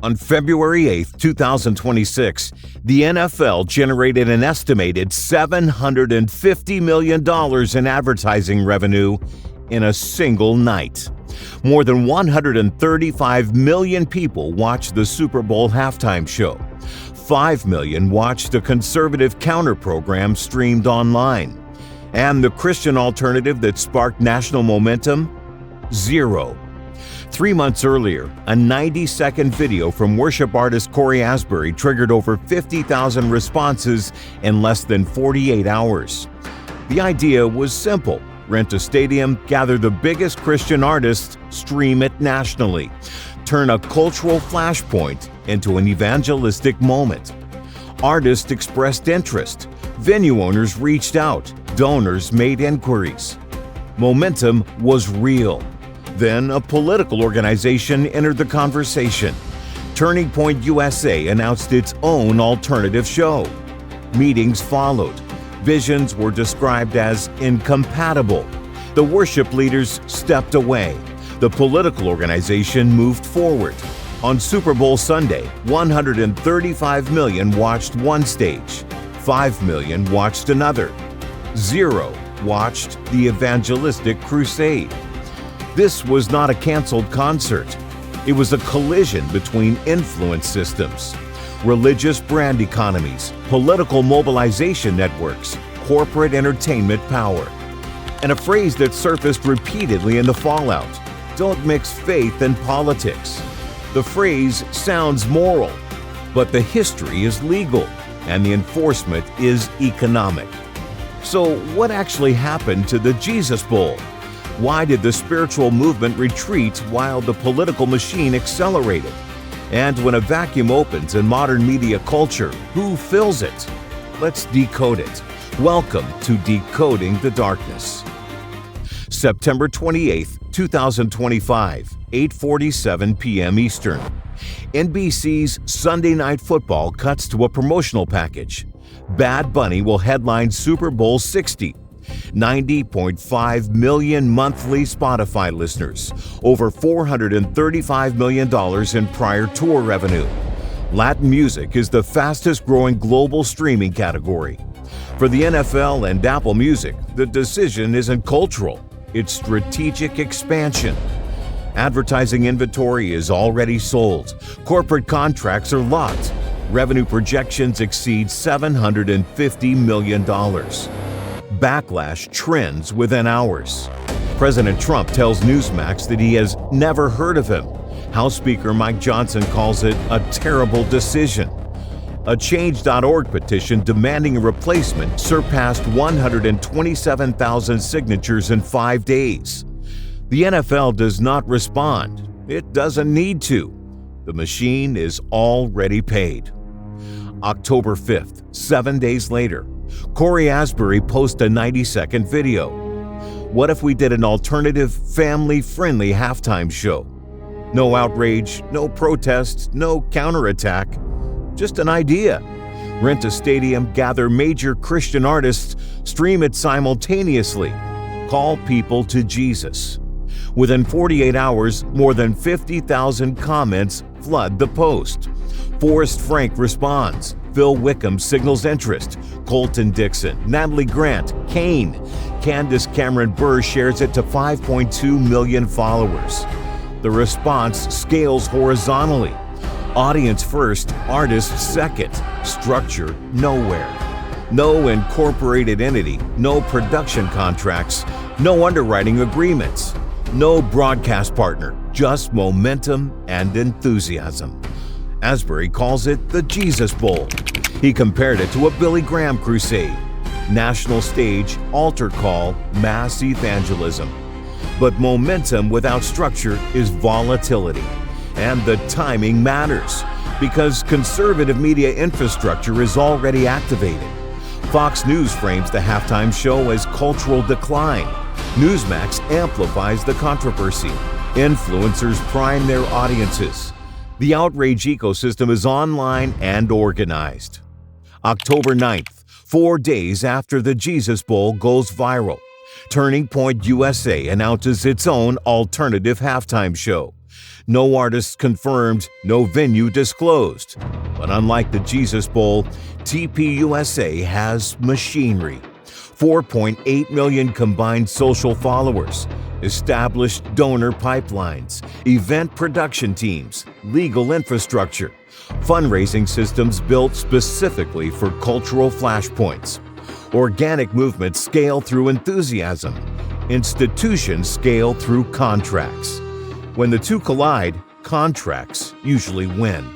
On February 8, 2026, the NFL generated an estimated $750 million in advertising revenue in a single night. More than 135 million people watched the Super Bowl halftime show. 5 million watched a conservative counter program streamed online. And the Christian alternative that sparked national momentum? Zero. 3 months earlier, a 90-second video from worship artist Corey Asbury triggered over 50,000 responses in less than 48 hours. The idea was simple. Rent a stadium, gather the biggest Christian artists, stream it nationally. Turn a cultural flashpoint into an evangelistic moment. Artists expressed interest. Venue owners reached out. Donors made inquiries. Momentum was real. Then a political organization entered the conversation. Turning Point USA announced its own alternative show. Meetings followed. Visions were described as incompatible. The worship leaders stepped away. The political organization moved forward. On Super Bowl Sunday, 135 million watched one stage. 5 million watched another. 0 watched the evangelistic crusade. This was not a canceled concert. It was a collision between influence systems, religious brand economies, political mobilization networks, corporate entertainment power. And a phrase that surfaced repeatedly in the fallout: don't mix faith and politics. The phrase sounds moral, but the history is legal and the enforcement is economic. So what actually happened to the Jesus Bowl? Why did the spiritual movement retreat while the political machine accelerated? And when a vacuum opens in modern media culture, who fills it? Let's decode it. Welcome to Decoding the Darkness. September 28, 2025, 8:47 p.m. Eastern. NBC's Sunday Night Football cuts to a promotional package. Bad Bunny will headline Super Bowl 60. 90.5 million monthly Spotify listeners, over $435 million in prior tour revenue. Latin music is the fastest growing global streaming category. For the NFL and Apple Music, the decision isn't cultural, it's strategic expansion. Advertising inventory is already sold. Corporate contracts are locked. Revenue projections exceed $750 million. Backlash trends within hours. President Trump tells Newsmax that he has never heard of him. House Speaker Mike Johnson calls it a terrible decision. A Change.org petition demanding a replacement surpassed 127,000 signatures in 5 days. The NFL does not respond. It doesn't need to. The machine is already paid. October 5th, 7 days later, Corey Asbury posts a 90-second video. What if we did an alternative, family-friendly halftime show? No outrage, no protest, no counterattack. Just an idea. Rent a stadium, gather major Christian artists, stream it simultaneously. Call people to Jesus. Within 48 hours, more than 50,000 comments flood the post. Forrest Frank responds. Phil Wickham signals interest. Colton Dixon, Natalie Grant, Kane. Candace Cameron Burr shares it to 5.2 million followers. The response scales horizontally. Audience first, artist second. Structure nowhere. No incorporated entity, no production contracts, no underwriting agreements, no broadcast partner, just momentum and enthusiasm. Asbury calls it the Jesus Bowl. He compared it to a Billy Graham crusade. National stage, altar call, mass evangelism. But momentum without structure is volatility. And the timing matters, because conservative media infrastructure is already activated. Fox News frames the halftime show as cultural decline. Newsmax amplifies the controversy. Influencers prime their audiences. The outrage ecosystem is online and organized. October 9th, 4 days after the Jesus Bowl goes viral, Turning Point USA announces its own alternative halftime show. No artists confirmed, no venue disclosed. But unlike the Jesus Bowl, TPUSA has machinery. 4.8 million combined social followers, established donor pipelines, event production teams, legal infrastructure, fundraising systems built specifically for cultural flashpoints. Organic movements scale through enthusiasm. Institutions scale through contracts. When the two collide, contracts usually win.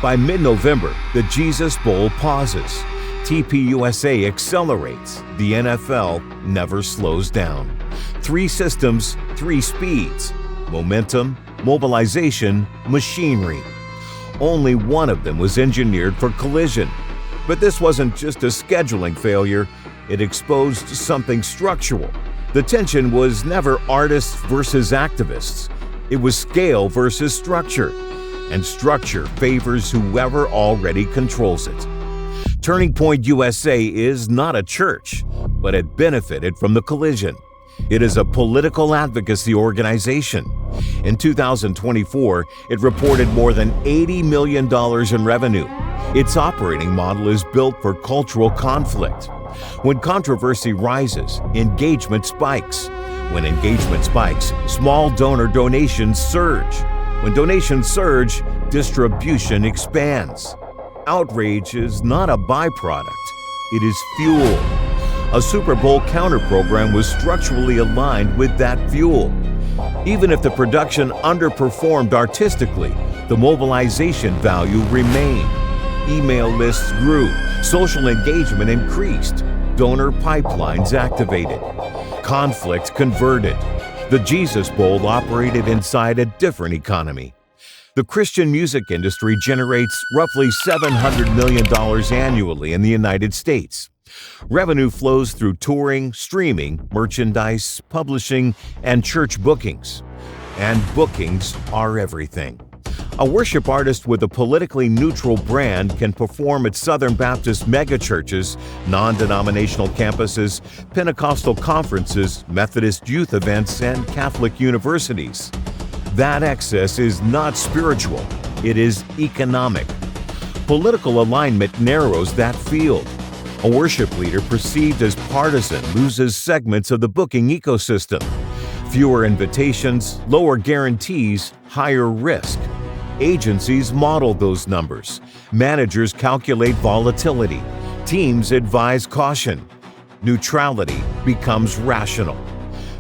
By mid-November, the Jesus Bowl pauses. TPUSA accelerates. The NFL never slows down. 3 systems, 3 speeds: momentum, mobilization, machinery. Only one of them was engineered for collision. But this wasn't just a scheduling failure, it exposed something structural. The tension was never artists versus activists. It was scale versus structure. And structure favors whoever already controls it. Turning Point USA is not a church, but it benefited from the collision. It is a political advocacy organization. In 2024, it reported more than $80 million in revenue. Its operating model is built for cultural conflict. When controversy rises, engagement spikes. When engagement spikes, small donor donations surge. When donations surge, distribution expands. Outrage is not a byproduct, it is fuel. A Super Bowl counter program was structurally aligned with that fuel. Even if the production underperformed artistically, the mobilization value remained. Email lists grew, social engagement increased, donor pipelines activated, conflict converted. The Jesus Bowl operated inside a different economy. The Christian music industry generates roughly $700 million annually in the United States. Revenue flows through touring, streaming, merchandise, publishing, and church bookings. And bookings are everything. A worship artist with a politically neutral brand can perform at Southern Baptist megachurches, non-denominational campuses, Pentecostal conferences, Methodist youth events, and Catholic universities. That access is not spiritual, it is economic. Political alignment narrows that field. A worship leader perceived as partisan loses segments of the booking ecosystem. Fewer invitations, lower guarantees, higher risk. Agencies model those numbers. Managers calculate volatility. Teams advise caution. Neutrality becomes rational.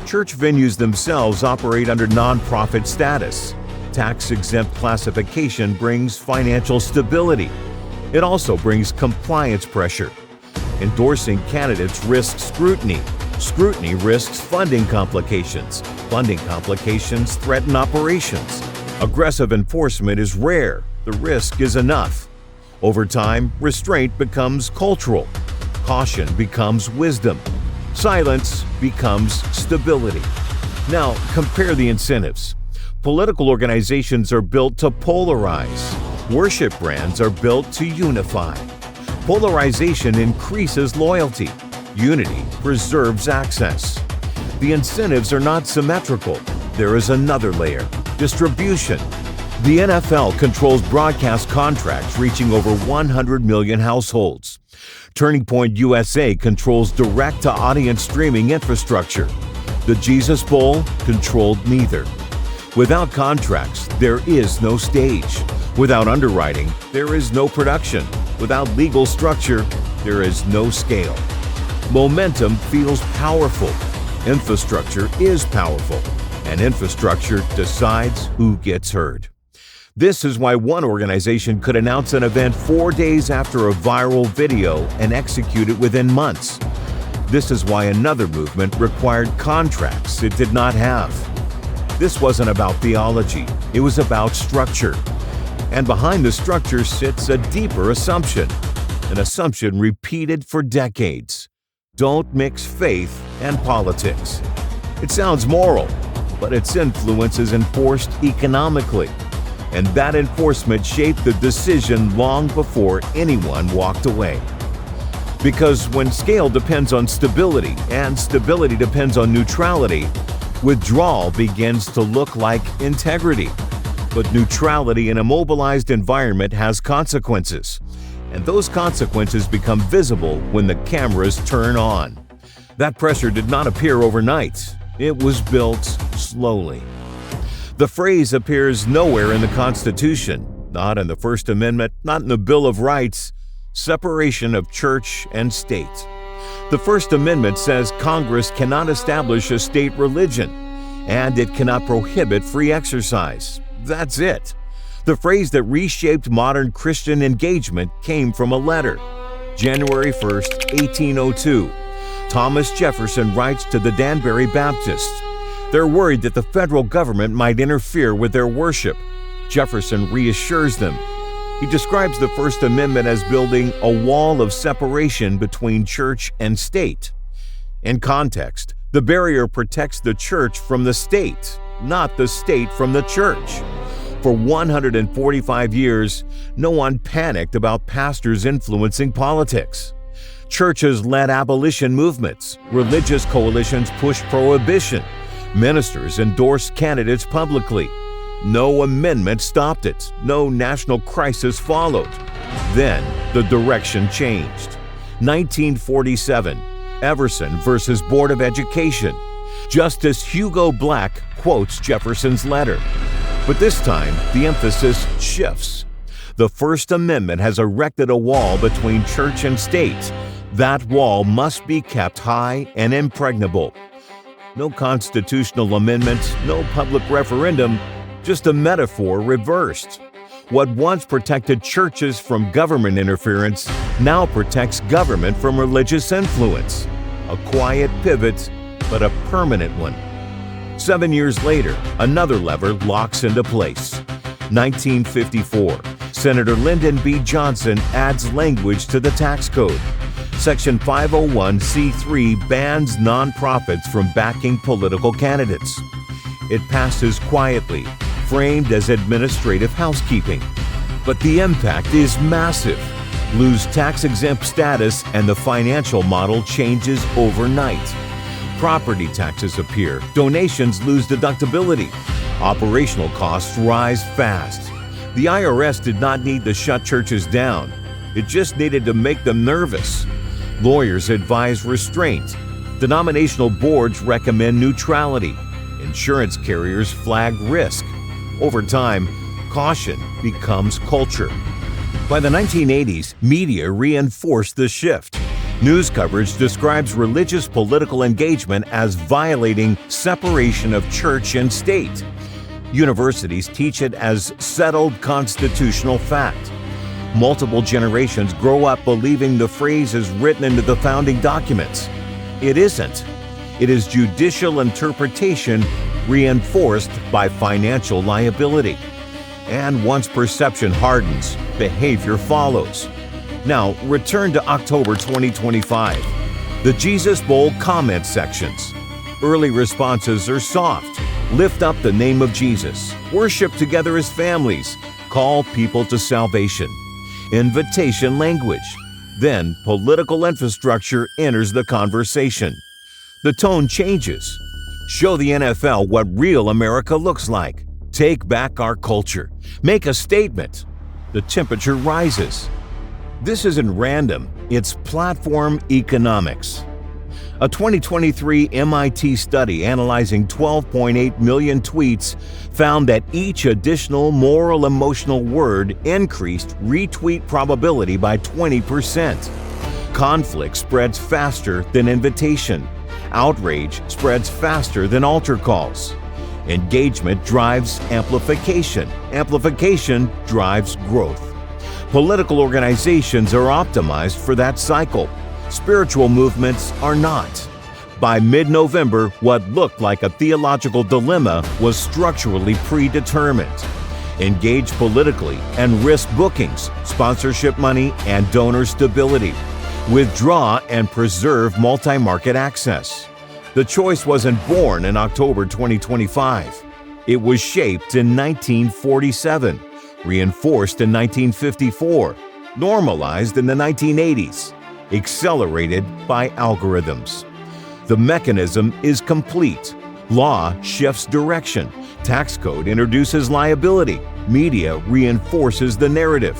Church venues themselves operate under nonprofit status. Tax-exempt classification brings financial stability. It also brings compliance pressure. Endorsing candidates risks scrutiny. Scrutiny risks funding complications. Funding complications threaten operations. Aggressive enforcement is rare. The risk is enough. Over time, restraint becomes cultural. Caution becomes wisdom. Silence becomes stability. Now, compare the incentives. Political organizations are built to polarize. Worship brands are built to unify. Polarization increases loyalty. Unity preserves access. The incentives are not symmetrical. There is another layer: distribution. The NFL controls broadcast contracts reaching over 100 million households. Turning Point USA controls direct-to-audience streaming infrastructure. The Jesus Bowl controlled neither. Without contracts, there is no stage. Without underwriting, there is no production. Without legal structure, there is no scale. Momentum feels powerful. Infrastructure is powerful. And infrastructure decides who gets heard. This is why one organization could announce an event 4 days after a viral video and execute it within months. This is why another movement required contracts it did not have. This wasn't about theology, it was about structure. And behind the structure sits a deeper assumption, an assumption repeated for decades. Don't mix faith and politics. It sounds moral, but its influence is enforced economically. And that enforcement shaped the decision long before anyone walked away. Because when scale depends on stability and stability depends on neutrality, withdrawal begins to look like integrity. But neutrality in a mobilized environment has consequences, and those consequences become visible when the cameras turn on. That pressure did not appear overnight. It was built slowly. The phrase appears nowhere in the Constitution, not in the First Amendment, not in the Bill of Rights: separation of church and state. The First Amendment says Congress cannot establish a state religion, and it cannot prohibit free exercise. That's it. The phrase that reshaped modern Christian engagement came from a letter. January 1st, 1802. Thomas Jefferson writes to the Danbury Baptists. They're worried that the federal government might interfere with their worship. Jefferson reassures them. He describes the First Amendment as building a wall of separation between church and state. In context, the barrier protects the church from the state, not the state from the church. For 145 years, no one panicked about pastors influencing politics. Churches led abolition movements, religious coalitions pushed prohibition, ministers endorsed candidates publicly. No amendment stopped it, no national crisis followed. Then the direction changed. 1947, Everson versus Board of Education. Justice Hugo Black quotes Jefferson's letter. But this time, the emphasis shifts. The First Amendment has erected a wall between church and state. That wall must be kept high and impregnable. No constitutional amendment, no public referendum, just a metaphor reversed. What once protected churches from government interference now protects government from religious influence. A quiet pivot, but a permanent one. 7 years later, another lever locks into place. 1954, Senator Lyndon B. Johnson adds language to the tax code. Section 501c3 bans nonprofits from backing political candidates. It passes quietly, framed as administrative housekeeping. But the impact is massive. Lose tax-exempt status and the financial model changes overnight. Property taxes appear, donations lose deductibility, operational costs rise fast. The IRS did not need to shut churches down. It just needed to make them nervous. Lawyers advise restraint. Denominational boards recommend neutrality. Insurance carriers flag risk. Over time, caution becomes culture. By the 1980s, media reinforced the shift. News coverage describes religious political engagement as violating separation of church and state. Universities teach it as settled constitutional fact. Multiple generations grow up believing the phrase is written into the founding documents. It isn't. It is judicial interpretation reinforced by financial liability. And once perception hardens, behavior follows. Now, return to October 2025. The Jesus Bowl comment sections. Early responses are soft. Lift up the name of Jesus. Worship together as families. Call people to salvation. Invitation language. Then, political infrastructure enters the conversation. The tone changes. Show the NFL what real America looks like. Take back our culture. Make a statement. The temperature rises. This isn't random, it's platform economics. A 2023 MIT study analyzing 12.8 million tweets found that each additional moral emotional word increased retweet probability by 20%. Conflict spreads faster than invitation. Outrage spreads faster than altar calls. Engagement drives amplification. Amplification drives growth. Political organizations are optimized for that cycle. Spiritual movements are not. By mid-November, what looked like a theological dilemma was structurally predetermined. Engage politically and risk bookings, sponsorship money, and donor stability. Withdraw and preserve multi-market access. The choice wasn't born in October 2025. It was shaped in 1947, reinforced in 1954, normalized in the 1980s, accelerated by algorithms. The mechanism is complete. Law shifts direction. Tax code introduces liability. Media reinforces the narrative.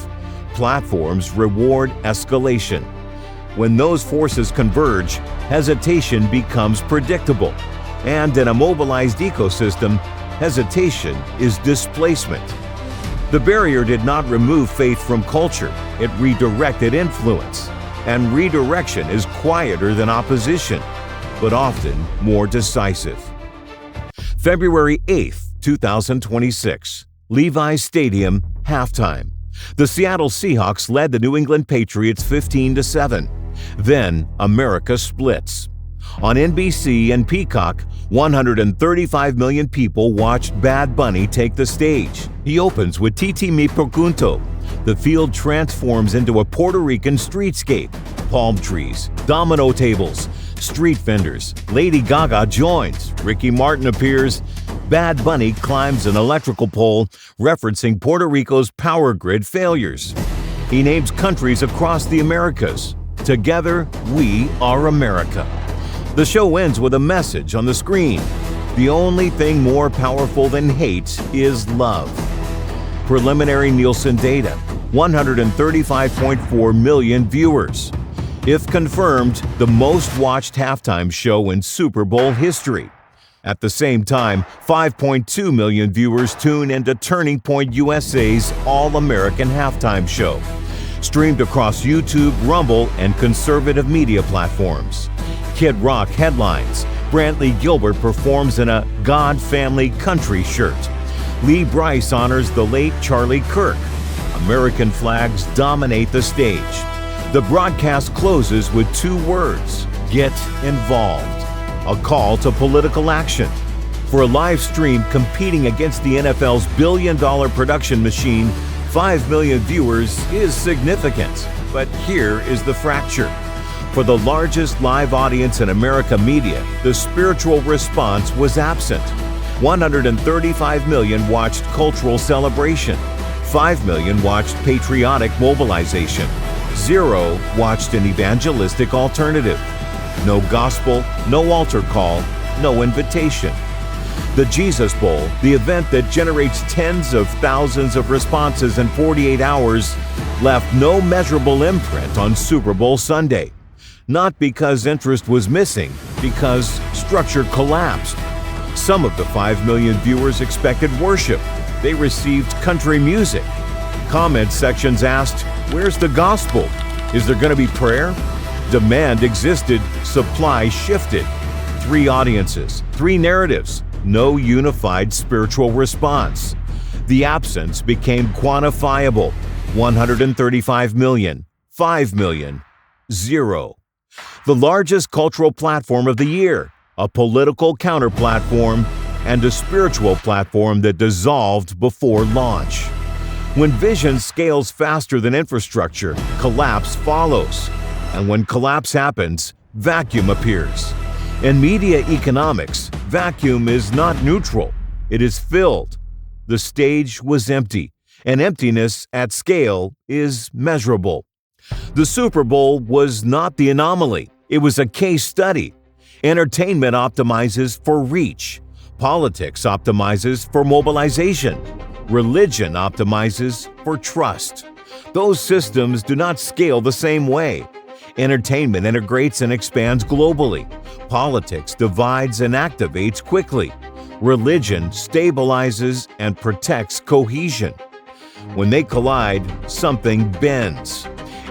Platforms reward escalation. When those forces converge, hesitation becomes predictable. And in a mobilized ecosystem, hesitation is displacement. The barrier did not remove faith from culture, it redirected influence. And redirection is quieter than opposition, but often more decisive. February 8th, 2026, Levi's Stadium, halftime. The Seattle Seahawks led the New England Patriots 15-7. Then America splits. On NBC and Peacock, 135 million people watched Bad Bunny take the stage. He opens with Titi Me Pregunto. The field transforms into a Puerto Rican streetscape. Palm trees, domino tables, street vendors. Lady Gaga joins. Ricky Martin appears. Bad Bunny climbs an electrical pole, referencing Puerto Rico's power grid failures. He names countries across the Americas. Together, we are America. The show ends with a message on the screen. The only thing more powerful than hate is love. Preliminary Nielsen data, 135.4 million viewers. If confirmed, the most watched halftime show in Super Bowl history. At the same time, 5.2 million viewers tune into Turning Point USA's All-American Halftime Show. Streamed across YouTube, Rumble, and conservative media platforms. Kid Rock headlines. Brantley Gilbert performs in a God Family Country shirt. Lee Brice honors the late Charlie Kirk. American flags dominate the stage. The broadcast closes with 2 words: get involved. A call to political action. For a live stream competing against the NFL's billion-dollar production machine, 5 million viewers is significant. But here is the fracture. For the largest live audience in America media, the spiritual response was absent. 135 million watched cultural celebration. 5 million watched patriotic mobilization. 0 watched an evangelistic alternative. No gospel, no altar call, no invitation. The Jesus Bowl, the event that generates tens of thousands of responses in 48 hours, left no measurable imprint on Super Bowl Sunday. Not because interest was missing, because structure collapsed. Some of the 5 million viewers expected worship. They received country music. Comment sections asked, "Where's the gospel? Is there going to be prayer?" Demand existed, supply shifted. 3 audiences, 3 narratives, no unified spiritual response. The absence became quantifiable. 135 million, 5 million, 0. The largest cultural platform of the year, a political counter-platform, and a spiritual platform that dissolved before launch. When vision scales faster than infrastructure, collapse follows. And when collapse happens, vacuum appears. In media economics, vacuum is not neutral. It is filled. The stage was empty, and emptiness at scale is measurable. The Super Bowl was not the anomaly. It was a case study. Entertainment optimizes for reach. Politics optimizes for mobilization. Religion optimizes for trust. Those systems do not scale the same way. Entertainment integrates and expands globally. Politics divides and activates quickly. Religion stabilizes and protects cohesion. When they collide, something bends.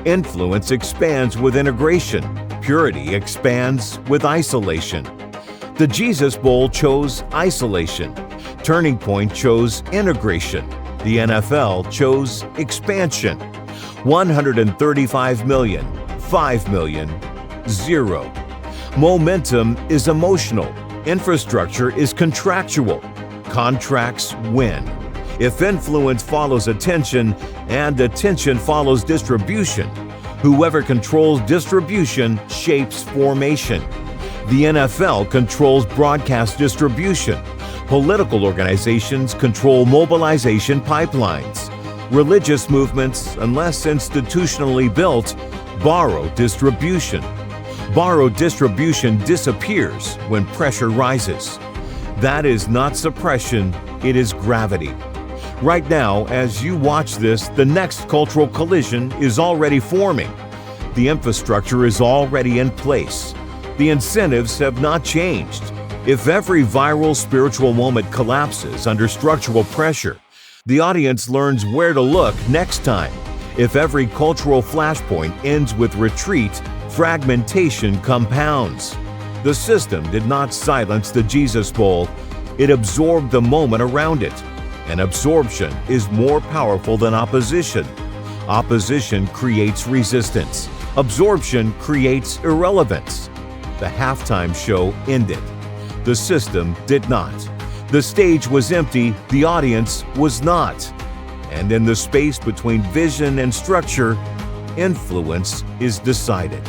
Influence expands with integration. Purity expands with isolation. The Jesus Bowl chose isolation. Turning Point chose integration. The NFL chose expansion. 135 million, 5 million, 0. Momentum is emotional. Infrastructure is contractual. Contracts win. If influence follows attention and attention follows distribution, whoever controls distribution shapes formation. The NFL controls broadcast distribution. Political organizations control mobilization pipelines. Religious movements, unless institutionally built, borrow distribution. Borrowed distribution disappears when pressure rises. That is not suppression, it is gravity. Right now, as you watch this, the next cultural collision is already forming. The infrastructure is already in place. The incentives have not changed. If every viral spiritual moment collapses under structural pressure, the audience learns where to look next time. If every cultural flashpoint ends with retreat, fragmentation compounds. The system did not silence the Jesus Bowl, it absorbed the moment around it. And absorption is more powerful than opposition. Opposition creates resistance. Absorption creates irrelevance. The halftime show ended. The system did not. The stage was empty, the audience was not. And in the space between vision and structure, influence is decided.